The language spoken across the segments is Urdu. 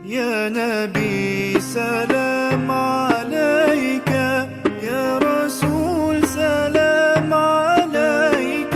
يا نبي سلام عليك، يا رسول سلام عليك،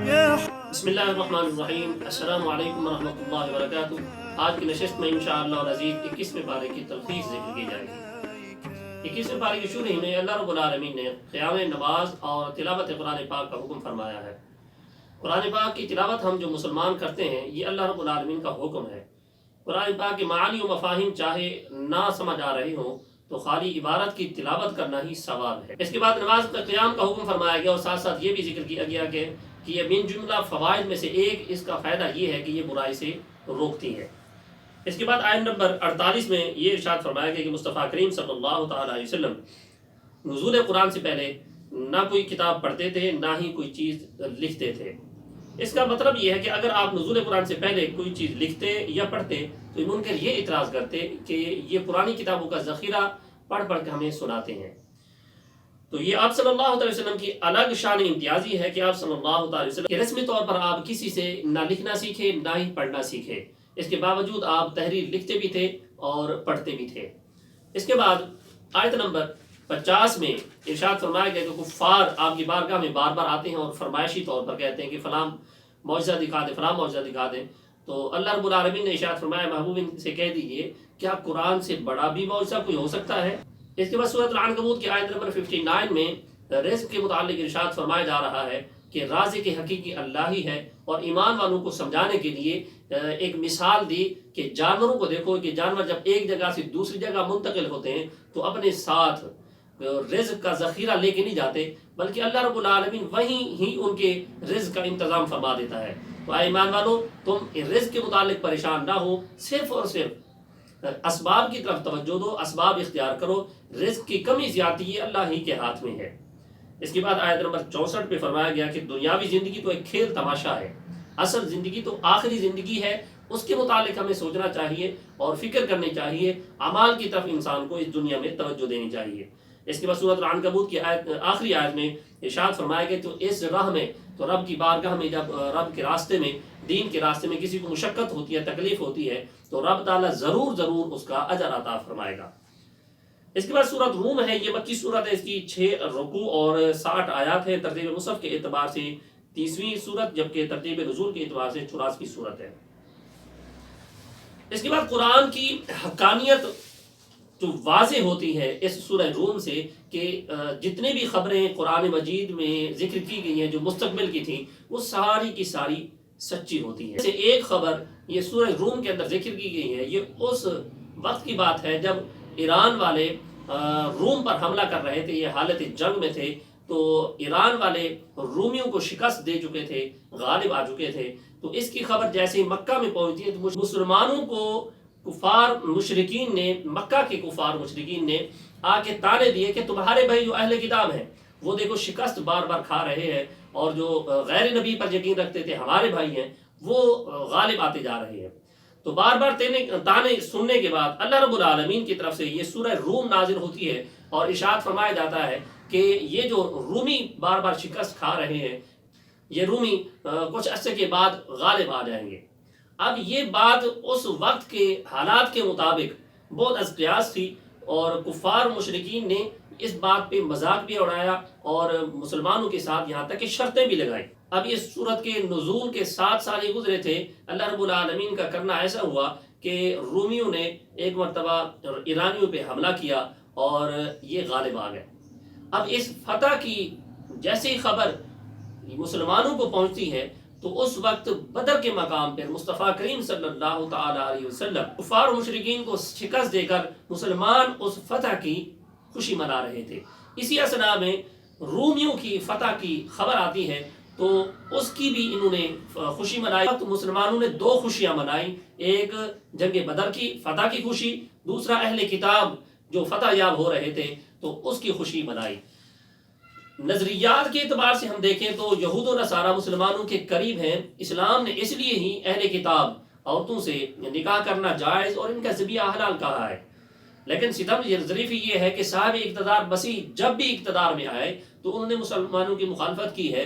يا بسم اللہ الرحمن الرحیم۔ السلام علیکم ورحمۃ اللہ وبرکاتہ۔ آج کی نشست میں انشاءاللہ العزیز 21ویں پارے کی تلخیص ذکر کی جائے گی۔ 21ویں پارے کی شروع میں اللہ رب العالمین نے قیام نماز اور تلاوت قرآن پاک کا حکم فرمایا ہے۔ قرآن پاک کی تلاوت ہم جو مسلمان کرتے ہیں یہ اللہ رب العالمین کا حکم ہے۔ قرآن پاک کے معانی و مفاہیم چاہے نہ سمجھ آ رہے ہوں تو خالی عبارت کی تلاوت کرنا ہی ثواب ہے۔ اس کے بعد نماز کا قیام کا حکم فرمایا گیا اور ساتھ ساتھ یہ بھی ذکر کیا گیا کہ یہ من جملہ فوائد میں سے ایک اس کا فائدہ یہ ہے کہ یہ برائی سے روکتی ہے۔ اس کے بعد آیت نمبر 48 میں یہ ارشاد فرمایا گیا کہ مصطفیٰ کریم صلی اللہ تعالی علیہ وسلم نزول قرآن سے پہلے نہ کوئی کتاب پڑھتے تھے نہ ہی کوئی چیز لکھتے تھے۔ اس کا مطلب یہ ہے کہ اگر آپ نزول قرآن سے پہلے کوئی چیز لکھتے یا پڑھتے تو منکر یہ اعتراض کرتے کہ یہ پرانی کتابوں کا ذخیرہ پڑھ پڑھ کے ہمیں سناتے ہیں۔ تو یہ آپ صلی اللہ علیہ وسلم کی الگ شان امتیازی ہے کہ آپ صلی اللہ علیہ وسلم رسمی طور پر آپ کسی سے نہ لکھنا سیکھے نہ ہی پڑھنا سیکھے، اس کے باوجود آپ تحریر لکھتے بھی تھے اور پڑھتے بھی تھے۔ اس کے بعد آیت نمبر 50 میں ارشاد فرمایا گیا کہ کفار آپ کی بارگاہ میں بار بار آتے ہیں اور فرمائشی طور پر کہتے ہیں کہ فلاں معجزہ دکھا دیں، فلاں معجزہ دکھا دیں۔ تو اللہ رب العالمین نے ارشاد فرمایا محبوب ان سے کہہ دیجئے کیا قرآن سے بڑا بھی معجزہ کوئی ہو سکتا ہے؟ اس کے بعد سورۃ العنکبوت کی آیت نمبر 59 میں رزق کے متعلق ارشاد فرمایا جا رہا ہے کہ رازق حقیقی اللہ ہی ہے، اور ایمان والوں کو سمجھانے کے لیے ایک مثال دی کہ جانوروں کو دیکھو کہ جانور جب ایک جگہ سے دوسری جگہ منتقل ہوتے ہیں تو اپنے ساتھ رزق کا ذخیرہ لے کے نہیں جاتے، بلکہ اللہ رب العالمین وہیں ہی ان کے رزق کا انتظام فرما دیتا ہے۔ تو اے ایمان والو، تم رزق کے متعلق پریشان نہ ہو، صرف اور صرف اسباب کی طرف توجہ دو، اسباب اختیار کرو۔ رزق کی کمی زیادتی یہ اللہ ہی کے ہاتھ میں ہے۔ اس کے بعد آیت نمبر 64 پہ فرمایا گیا کہ دنیاوی زندگی تو ایک کھیل تماشا ہے، اصل زندگی تو آخری زندگی ہے، اس کے متعلق ہمیں سوچنا چاہیے اور فکر کرنی چاہیے، اعمال کی طرف انسان کو اس دنیا میں توجہ دینی چاہیے۔ اس کے بعد سورۃ العنکبوت کی آخری آیت میں ارشاد فرمایا گیا تو اس راہ میں، تو رب کی بارگاہ میں جب رب کے راستے میں، دین کے راستے میں کسی کو مشقت ہوتی ہے، تکلیف ہوتی ہے تو رب تعالیٰ ضرور اس کا اجر عطا فرمائے گا۔ اس کے بعد سورۃ روم ہے، یہ مکی سورت ہے، اس کی 6 رکوع اور 60 آیات ہے، ترتیب مصحف کے اعتبار سے 30ویں سورت، جبکہ ترتیب نزول کے اعتبار سے 84ویں سورت ہے۔ اس کے بعد قرآن کی حقانیت جو واضح ہوتی ہے اس سورہ روم سے کہ جتنے بھی خبریں قرآن مجید میں ذکر کی گئی ہیں جو مستقبل کی تھیں وہ ساری کی ساری سچی ہوتی ہیں۔ جیسے ایک خبر یہ سورہ روم کے اندر ذکر کی گئی ہے، یہ اس وقت کی بات ہے جب ایران والے روم پر حملہ کر رہے تھے، یہ حالت جنگ میں تھے، تو ایران والے رومیوں کو شکست دے چکے تھے، غالب آ چکے تھے۔ تو اس کی خبر جیسے ہی مکہ میں پہنچی ہے تو مسلمانوں کو کفار مشرکین نے، مکہ کے کفار مشرکین نے آ کے طعنے دیے کہ تمہارے بھائی جو اہل کتاب ہیں وہ دیکھو شکست بار بار کھا رہے ہیں، اور جو غیر نبی پر یقین رکھتے تھے ہمارے بھائی ہیں وہ غالب آتے جا رہے ہیں۔ تو بار بار طعنے سننے کے بعد اللہ رب العالمین کی طرف سے یہ سورہ روم نازل ہوتی ہے اور ارشاد فرمایا جاتا ہے کہ یہ جو رومی بار بار شکست کھا رہے ہیں یہ رومی کچھ عرصے کے بعد غالب آ جائیں گے۔ اب یہ بات اس وقت کے حالات کے مطابق بہت از قیاس تھی، اور کفار مشرکین نے اس بات پہ مذاق بھی اڑایا اور مسلمانوں کے ساتھ یہاں تک کہ شرطیں بھی لگائیں۔ اب اس صورت کے نزول کے 7 سال ہی گزرے تھے، اللہ رب العالمین کا کرنا ایسا ہوا کہ رومیوں نے ایک مرتبہ ایرانیوں پہ حملہ کیا اور یہ غالب آ گئے۔ اب اس فتح کی جیسے ہی خبر مسلمانوں کو پہنچتی ہے تو اس وقت بدر کے مقام پر مصطفیٰ کریم صلی اللہ تعالی علیہ وسلم کفار و مشرکین کو شکست دے کر مسلمان اس فتح کی خوشی منا رہے تھے۔ اسی اثناء میں رومیوں کی فتح کی خبر آتی ہے تو اس کی بھی انہوں نے خوشی منائی۔ تو مسلمانوں نے 2 خوشیاں منائی، ایک جنگ بدر کی فتح کی خوشی، دوسرا اہل کتاب جو فتح یاب ہو رہے تھے تو اس کی خوشی منائی۔ نظریات کے اعتبار سے ہم دیکھیں تو یہود و نصارہ مسلمانوں کے قریب ہیں، اسلام نے اس لیے ہی اہل کتاب عورتوں سے نکاح کرنا جائز اور ان کا ذبیحہ حلال کہا ہے، لیکن ستم ظریفی یہ ہے کہ صاحب اقتدار مسیح جب بھی اقتدار میں آئے تو انہوں نے مسلمانوں کی مخالفت کی ہے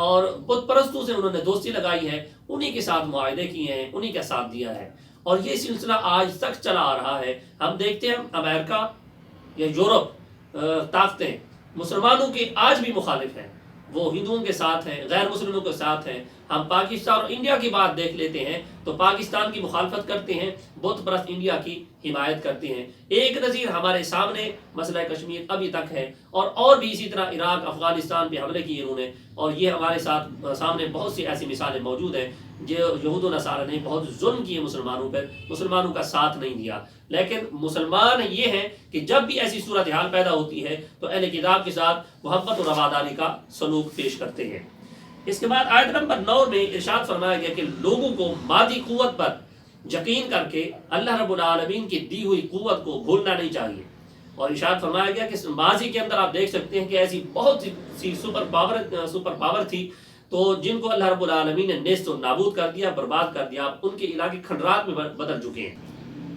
اور بت پرستوں سے انہوں نے دوستی لگائی ہے، انہی کے ساتھ معاہدے کیے ہیں، انہی کا ساتھ دیا ہے، اور یہ سلسلہ آج تک چلا آ رہا ہے۔ ہم دیکھتے ہیں امریکہ یا یورپ طاقتیں مسلمانوں کے آج بھی مخالف ہیں، وہ ہندوؤں کے ساتھ ہیں، غیر مسلموں کے ساتھ ہیں۔ ہم پاکستان اور انڈیا کی بات دیکھ لیتے ہیں تو پاکستان کی مخالفت کرتے ہیں، بت پرست انڈیا کی حمایت کرتے ہیں۔ ایک نظیر ہمارے سامنے مسئلہ کشمیر ابھی تک ہے، اور بھی اسی طرح عراق افغانستان پہ حملے کیے انہوں نے، اور یہ ہمارے سامنے بہت سی ایسی مثالیں موجود ہیں جو یہود و نصارہ نے بہت ظلم کیے مسلمانوں پر، مسلمانوں کا ساتھ نہیں دیا۔ لیکن مسلمان یہ ہیں کہ جب بھی ایسی صورتحال پیدا ہوتی ہے تو اہل کتاب کے ساتھ محبت و رواداری کا سلوک پیش کرتے ہیں۔ اس کے بعد آیت نمبر 9 میں ارشاد فرمایا گیا کہ لوگوں کو مادی قوت پر یقین کر کے اللہ رب العالمین کی دی ہوئی قوت کو بھولنا نہیں چاہیے، اور ارشاد فرمایا گیا کہ ماضی کے اندر آپ دیکھ سکتے ہیں کہ ایسی بہت سی سپر پاور تھی تو جن کو اللہ رب العالمین نے نیست و نابود کر دیا، برباد کر دیا، ان کے علاقے کھنڈرات میں بدل چکے ہیں۔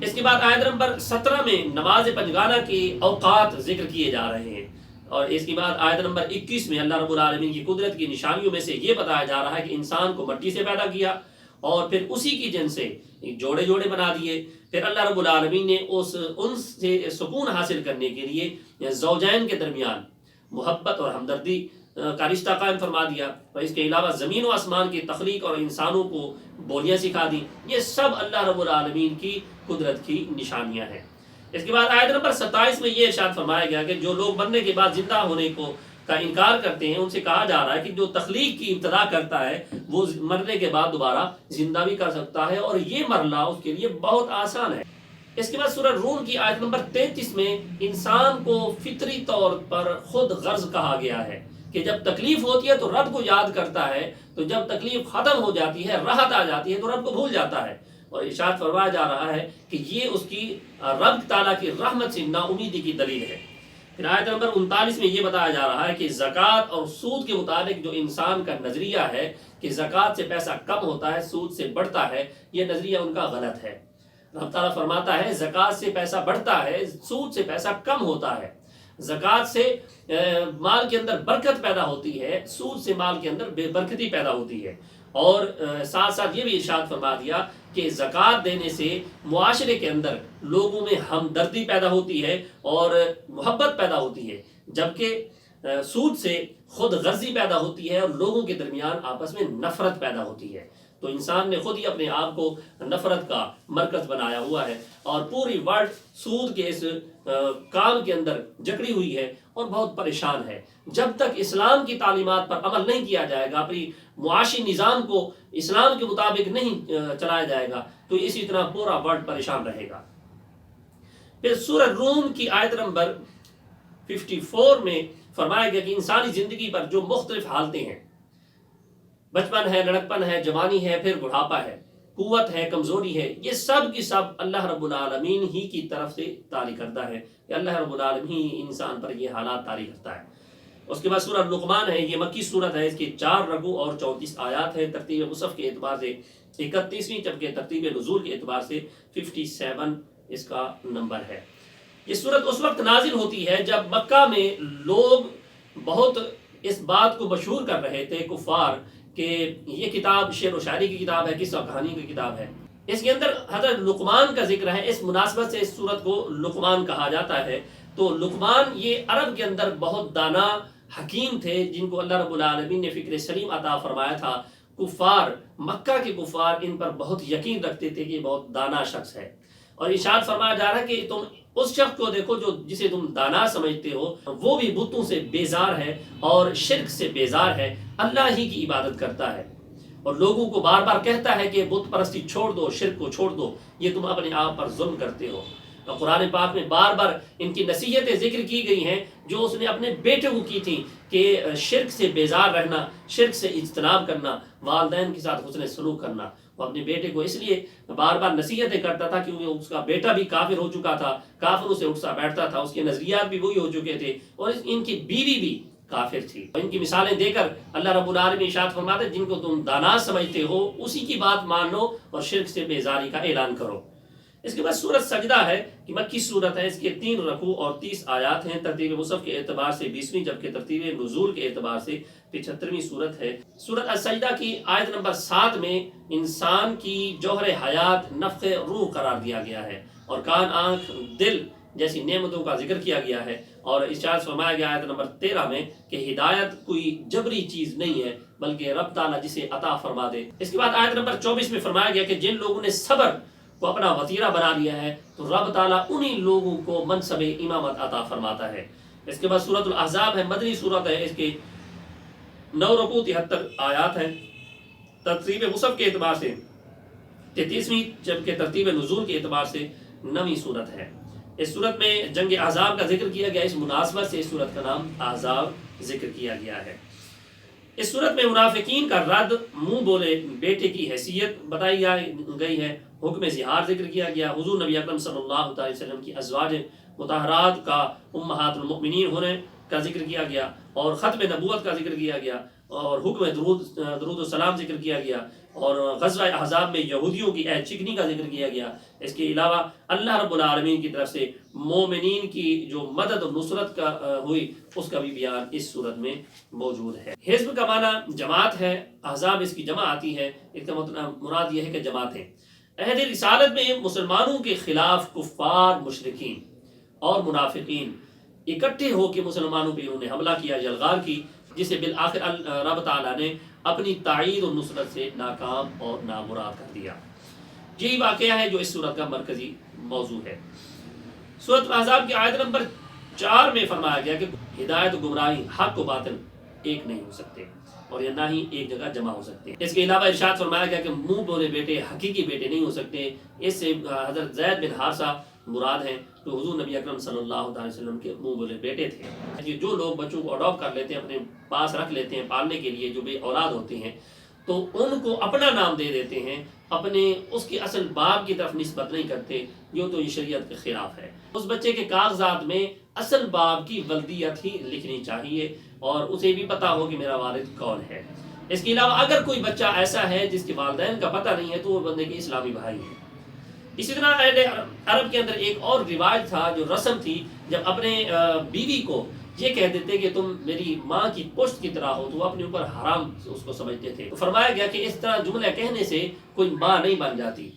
اس کے بعد آیت نمبر 17 میں نماز پنجگانہ کے اوقات ذکر کیے جا رہے ہیں، اور اس کے بعد آیت نمبر 21 میں اللہ رب العالمین کی قدرت کی نشانیوں میں سے یہ بتایا جا رہا ہے کہ انسان کو مٹی سے پیدا کیا اور پھر اسی کی جن سے جوڑے جوڑے بنا دیے۔ پھر اللہ رب العالمین نے ان سے سکون حاصل کرنے کے لیے زوجین کے درمیان محبت اور ہمدردی کا رشتہ قائم فرما دیا، اور اس کے علاوہ زمین و آسمان کی تخلیق اور انسانوں کو بولیاں سکھا دی۔ یہ سب اللہ رب العالمین کی قدرت کی نشانیاں ہیں۔ اس کے بعد آیت نمبر 27 میں یہ ارشاد فرمایا گیا کہ جو لوگ مرنے کے بعد زندہ ہونے کا انکار کرتے ہیں ان سے کہا جا رہا ہے کہ جو تخلیق کی ابتدا کرتا ہے وہ مرنے کے بعد دوبارہ زندہ بھی کر سکتا ہے، اور یہ مرلہ اس کے لیے بہت آسان ہے۔ اس کے بعد سورہ روم کی آیت نمبر 33 میں انسان کو فطری طور پر خود غرض کہا گیا ہے کہ جب تکلیف ہوتی ہے تو رب کو یاد کرتا ہے، تو جب تکلیف ختم ہو جاتی ہے، راحت آ جاتی ہے، تو رب کو بھول جاتا ہے، اور ارشاد فرمایا جا رہا ہے کہ یہ اس کی رب تعالیٰ کی رحمت سے نا امیدی کی دلیل ہے۔ پھر آیت نمبر 39 میں یہ بتایا جا رہا ہے کہ زکوٰۃ اور سود کے متعلق جو انسان کا نظریہ ہے کہ زکوٰۃ سے پیسہ کم ہوتا ہے، سود سے بڑھتا ہے، یہ نظریہ ان کا غلط ہے۔ رب تعالیٰ فرماتا ہے زکوٰۃ سے پیسہ بڑھتا ہے، سود سے پیسہ کم ہوتا ہے۔ زکوٰۃ سے مال کے اندر برکت پیدا ہوتی ہے، سود سے مال کے اندر بے برکتی پیدا ہوتی ہے، اور ساتھ ساتھ یہ بھی ارشاد فرما دیا کہ زکوٰۃ دینے سے معاشرے کے اندر لوگوں میں ہمدردی پیدا ہوتی ہے اور محبت پیدا ہوتی ہے، جبکہ سود سے خود غرضی پیدا ہوتی ہے اور لوگوں کے درمیان آپس میں نفرت پیدا ہوتی ہے۔ تو انسان نے خود ہی اپنے آپ کو نفرت کا مرکز بنایا ہوا ہے، اور پوری ورلڈ سود کے اس کام کے اندر جکڑی ہوئی ہے اور بہت پریشان ہے۔ جب تک اسلام کی تعلیمات پر عمل نہیں کیا جائے گا، اپنی معاشی نظام کو اسلام کے مطابق نہیں چلایا جائے گا، تو اسی طرح پورا ورلڈ پریشان رہے گا۔ پھر سورہ روم کی آیت نمبر 54 میں فرمایا گیا کہ انسانی زندگی پر جو مختلف حالتیں ہیں، بچپن ہے، لڑکپن ہے، جوانی ہے، پھر بڑھاپا ہے، قوت ہے، کمزوری ہے، یہ سب کی سب اللہ رب العالمین ہی کی طرف سے طاری کردہ ہے کہ اللہ رب العالمین ہی انسان پر یہ حالات طاری کرتا ہے۔ اس کے بعد سورہ لقمان ہے، یہ مکی صورت ہے، اس کی 4 رکوع اور 34 آیات ہے، ترتیب مصحف کے اعتبار سے 31ویں، جبکہ ترتیب نزول کے اعتبار سے 57 اس کا نمبر ہے۔ یہ صورت اس وقت نازل ہوتی ہے جب مکہ میں لوگ بہت اس بات کو مشہور کر رہے تھے کفار کہ یہ کتاب شعر و شاعری کی کتاب ہے، قصہ کہانی کی کتاب ہے۔ اس کے اندر حضرت لقمان کا ذکر ہے، اس مناسبت سے اس صورت کو لقمان کہا جاتا ہے۔ تو لقمان یہ عرب کے اندر بہت دانا حکیم تھے، جن کو اللہ رب العالمین نے فکر سلیم عطا فرمایا تھا۔ کفار، مکہ کے کفار ان پر بہت یقین رکھتے تھے کہ یہ بہت دانا شخص ہے، اور ارشاد فرمایا جا رہا ہے کہ تم اس شخص کو دیکھو جسے تم دانا سمجھتے ہو، وہ بھی بتوں سے بیزار ہے اور شرک سے بیزار ہے، اللہ ہی کی عبادت کرتا ہے، اور لوگوں کو بار بار کہتا ہے کہ بت پرستی چھوڑ دو، شرک کو چھوڑ دو، یہ تم اپنے آپ پر ظلم کرتے ہو۔ اور قرآن پاک میں بار بار ان کی نصیحتیں ذکر کی گئی ہیں جو اس نے اپنے بیٹے کو کی تھیں کہ شرک سے بیزار رہنا، شرک سے اجتناب کرنا، والدین کے ساتھ حسن سلوک کرنا۔ وہ اپنے بیٹے کو اس لیے بار بار نصیحتیں کرتا تھا کیونکہ اس کا بیٹا بھی کافر ہو چکا تھا، کافروں سے اٹھتا بیٹھتا تھا، اس کے نظریات بھی وہی ہو چکے تھے، اور ان کی بیوی بھی کافر تھی۔ ان کی مثالیں دے کر اللہ رب العالمین ارشاد فرماتا ہے جن کو تم دانا سمجھتے ہو اسی کی بات مان لو اور شرک سے بیزاری کا اعلان کرو۔ اس کے بعد سورت سجدہ ہے کہ مکی صورت ہے، اس کے 3 رکوع اور 30 آیات ہیں، ترتیب مصحف کے اعتبار سے 20ویں، جبکہ ترتیب نزول کے اعتبار سے 75ویں صورت ہے۔ سورت السجدہ کی آیت نمبر 7 میں انسان کی جوہر حیات نفخ روح قرار دیا گیا ہے، اور کان، آنکھ، دل جیسی نعمتوں کا ذکر کیا گیا ہے، اور ارشاد فرمایا گیا آیت نمبر 13 میں کہ ہدایت کوئی جبری چیز نہیں ہے بلکہ رب تعالیٰ جسے عطا فرما دے۔ اس کے بعد آیت نمبر 24 میں فرمایا گیا کہ جن لوگوں نے صبر کو اپنا وطیرہ بنا لیا ہے تو رب تعالیٰ انہی لوگوں کو منصب امامت عطا فرماتا ہے۔ اس کے بعد سورۃ الاحزاب ہے، مدنی سورت ہے، اس کے 9 رکوع 73 آیات ہیں، ترتیب مصحف کے اعتبار سے 33ویں، جبکہ ترتیب نزول کے اعتبار سے 9ویں صورت ہے۔ اس صورت میں جنگ احزاب کا ذکر کیا گیا، اس مناسبت سے اس صورت کا نام احزاب ذکر کیا گیا ہے۔ اس صورت میں منافقین کا رد، منہ بولے بیٹے کی حیثیت بتائی گئی ہے، حکم زہار ذکر کیا گیا، حضور نبی اکرم صلی اللہ علیہ وسلم کی ازواج مطہرات کا امہات المؤمنین ہونے کا ذکر کیا گیا، اور ختم نبوت کا ذکر کیا گیا، اور حکم درود و سلام ذکر کیا گیا، اور غزوہ احزاب میں یہودیوں کی عہد شکنی کا ذکر کیا گیا۔ اس کے علاوہ اللہ رب العالمین کی طرف سے مومنین کی جو مدد و نصرت کا ہوئی، اس کا بھی بیان اس صورت میں موجود ہے۔ حزب کا معنی جماعت ہے، احزاب اس کی جمع آتی ہے، اس کا مطلب مراد یہ ہے کہ جماعتیں۔ عہد رسالت میں مسلمانوں کے خلاف کفار، مشرکین اور منافقین اکٹھے ہو کے مسلمانوں پہ انہوں نے حملہ کیا، جلغار کی، جسے بالآخر رب تعالیٰ نے اپنی تائید و نصرت سے ناکام اور نامراد کر دیا۔ یہی واقعہ ہے جو اس سورت کا مرکزی موضوع ہے۔ سورۃ الاحزاب کی آیت نمبر 4 میں فرمایا گیا کہ ہدایت و گمراہی، حق و باطل ایک نہیں ہو سکتے، اور یہ نہ ہی ایک جگہ جمع ہو سکتے۔ اس کے علاوہ ارشاد فرمایا گیا کہ منہ بولے بیٹے حقیقی بیٹے نہیں ہو سکتے۔ اس سے حضرت زید بن حارثہ مراد ہیں، جو حضور نبی اکرم صلی اللہ علیہ وسلم کے منہ بولے بیٹے تھے۔ جو لوگ بچوں کو اڈاپٹ کر لیتے ہیں، اپنے پاس رکھ لیتے ہیں پالنے کے لیے، جو بے اولاد ہوتے ہیں، تو ان کو اپنا نام دے دیتے ہیں، اپنے اس کے اصل باپ کی طرف نسبت نہیں کرتے، جو تو یہ شریعت کے خلاف ہے۔ اس بچے کے کاغذات میں اصل باپ کی ولدیت ہی لکھنی چاہیے، اور اسے بھی پتا ہو کہ میرا والد کون ہے۔ اس کے علاوہ اگر کوئی بچہ ایسا ہے جس کے والدین کا پتہ نہیں ہے تو وہ بندے کے اسلامی بھائی ہے۔ اسی طرح اہل عرب کے اندر ایک اور رواج تھا، جو رسم تھی، جب اپنے بیوی کو یہ کہہ دیتے کہ تم میری ماں کی پشت کی طرح ہو، تو وہ اپنے اوپر حرام اس کو سمجھتے تھے۔ تو فرمایا گیا کہ اس طرح جملہ کہنے سے کوئی ماں نہیں بن جاتی۔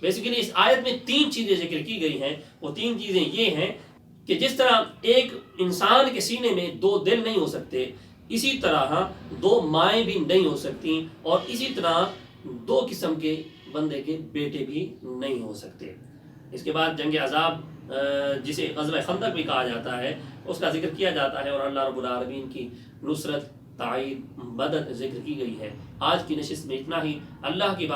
بیسیکلی اس آیت میں 3 چیزیں ذکر کی گئی ہیں، وہ 3 چیزیں یہ ہیں کہ جس طرح ایک انسان کے سینے میں 2 دل نہیں ہو سکتے، اسی طرح 2 مائیں بھی نہیں ہو سکتی، اور اسی طرح 2 قسم کے بندے کے بیٹے بھی نہیں ہو سکتے۔ اس کے بعد جنگ احزاب، جسے غزوہ خندق بھی کہا جاتا ہے، اس کا ذکر کیا جاتا ہے، اور اللہ رب العالمین کی نصرت، تائید، مدد ذکر کی گئی ہے۔ آج کی نشست میں اتنا ہی۔ اللہ کی